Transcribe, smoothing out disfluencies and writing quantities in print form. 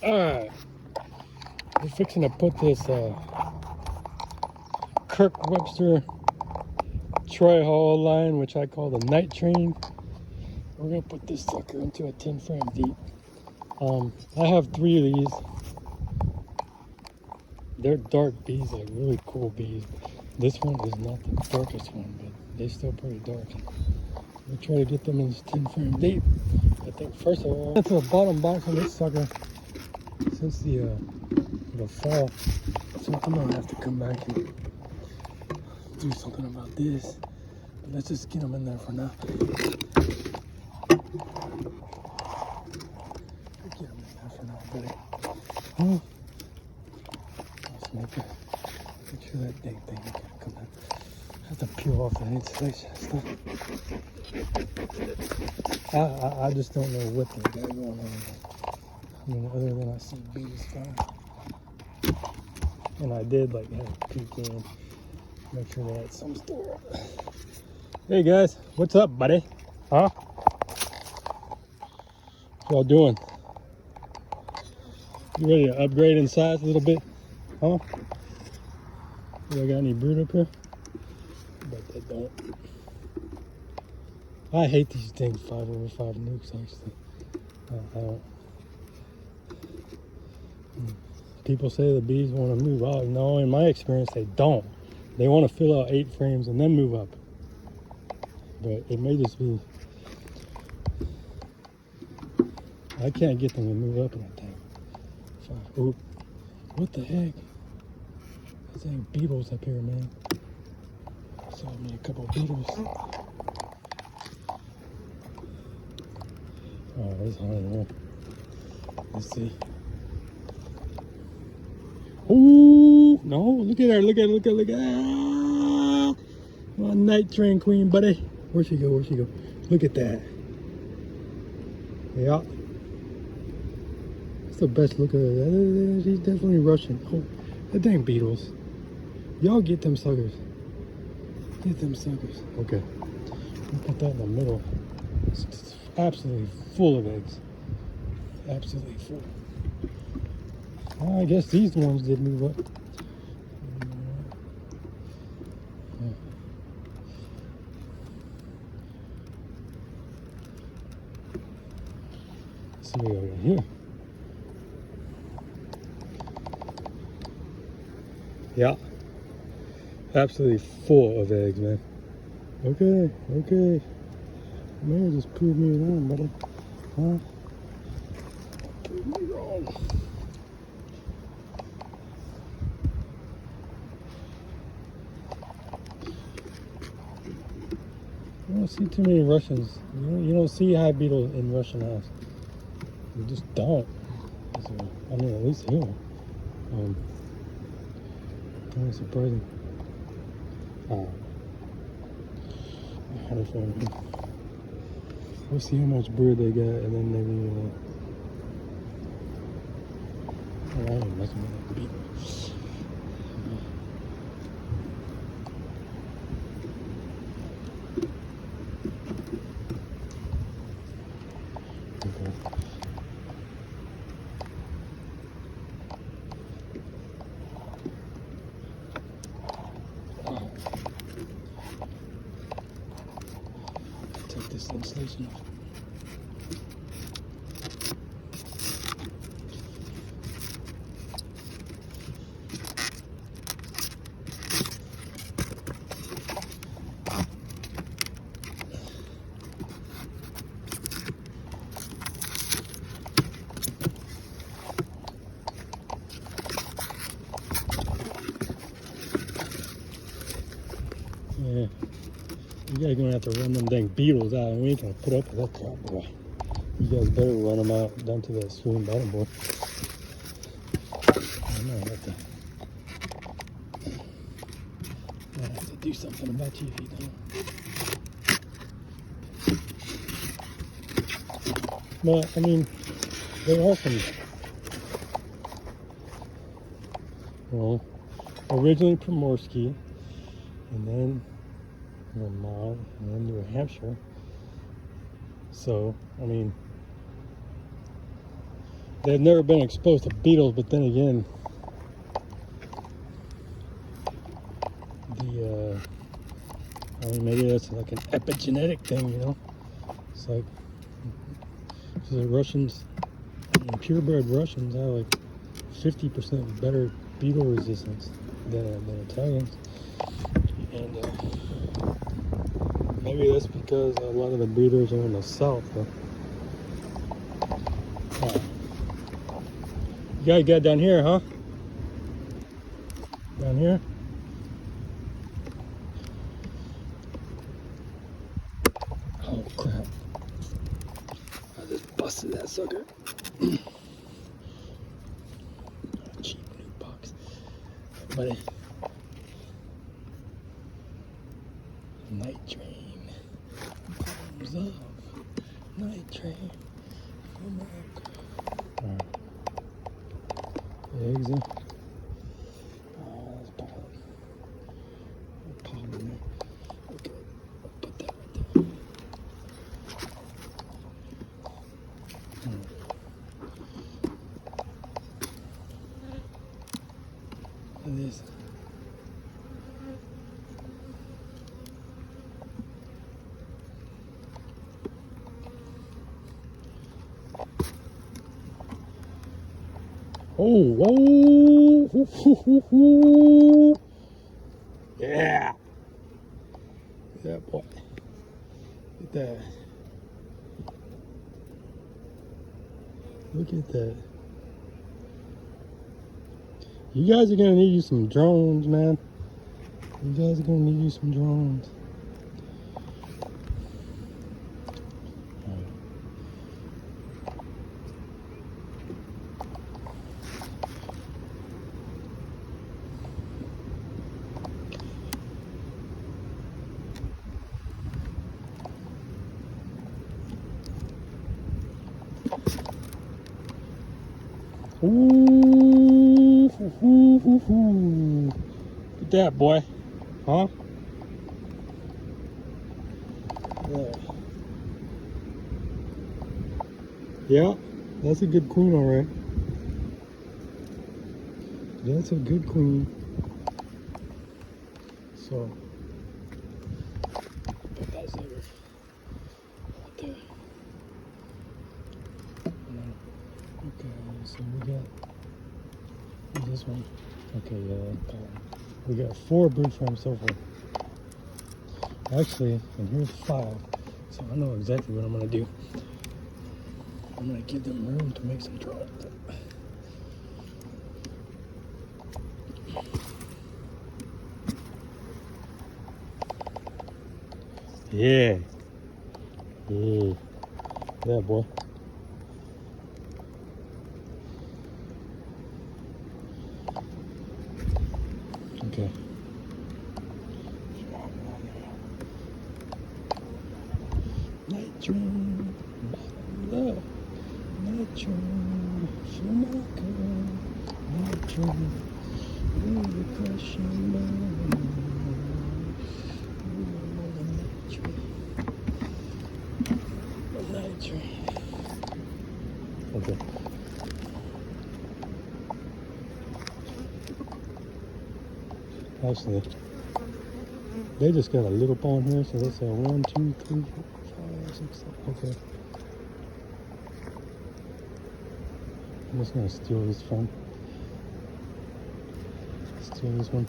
Alright, we're fixing to put this Kirk Webster Troy Hall line, which I call the night train. We're gonna put this sucker into a 10 frame deep. I have 3 of these. They're dark bees, like really cool bees. This one is not the darkest one, but they're still pretty dark. We'll try to get them in this 10 frame deep. I think first of all, into the bottom box on this sucker since the fall. So I'm gonna have to come back and do something about this. But let's just get them in there for now. Get them in there for now, buddy. Oh. Let's make sure that dang thing can come out. I have to peel off that insulation stuff. I just don't know what they got going on. I mean, other than I see bees fine. And I did like have a peek in, make sure they had some store. Hey guys, what's up, buddy? Huh? What y'all doing? You ready to upgrade in size a little bit? Huh? You got any brood up here? But they don't. I hate these dang 5/5 nukes, actually. I don't. People say the bees want to move out. No, in my experience, they don't. They want to fill out 8 frames and then move up. But it may just be, I can't get them to move up in that thing. Oop. What the heck? There's dang beetles up here, man. I saw me a couple of beetles. Oh, there's one. Let's see. Oh no! Look at her! Look at her! Look at her! My night train queen, buddy. Where'd she go? Where'd she go? Look at that. Yeah. That's the best look of her. She's definitely Russian. Oh, that dang beetles. Y'all get them suckers. Get them suckers. Okay. We'll put that in the middle. It's absolutely full of eggs. Absolutely full. Well, I guess these ones did move up. Yeah. Let's see what we got here. Yeah. Absolutely full of eggs, man. Okay, okay. Man, just prove me wrong, buddy. Huh? Prove me wrong. You don't see too many Russians. You don't see high beetles in Russian house. You just don't. So, I mean, at least here. Kind of surprising. We'll see how much brood they got, and then maybe. I ain't messing with that beetle. Take this insulation off. Yeah. You guys gonna have to run them dang beetles out, and we ain't gonna put up with that crap, boy. You guys better run them out down to that stream bottom, boy. I might have to do something about you if you don't. But I mean, there are some. Well, originally Primorsky, and then Vermont, and then New Hampshire. So, I mean, they've never been exposed to beetles, but then again, I mean, maybe that's like an epigenetic thing, you know? It's like the Russians, purebred Russians have like 50% better beetle resistance than Italians. And maybe that's because a lot of the breeders are in the south. You guys got down here, huh? Down here? Oh crap. I just busted that sucker. Cheap new box. Buddy. Night train. Bottoms up. Night train. Alright. Eggs in. Let's pop it. Pop it in there. Okay. I'll put that right there. Look at this. Oh, whoa. Yeah. Yeah, boy. Look at that. Look at that. You guys are gonna need you some drones, man. You guys are gonna need you some drones. Ooh, look at that, boy. Huh? Yeah, that's a good queen, all right. That's a good queen. So, put that sucker right there. Okay, so we got this one. Okay, yeah, we got 4 brood frames so far. Actually, and here's 5. So I know exactly what I'm gonna do. I'm gonna give them room to make some drones. Yeah. Yeah. Yeah, boy. Okay. Night train, love. Night train, Schumacher. Night train, really crashing down. Night train. Okay. Actually, they just got a little pond here, so that's a 1, 2, 3, 4, 5, 6, 7. Okay. I'm just gonna steal this from. Steal this one.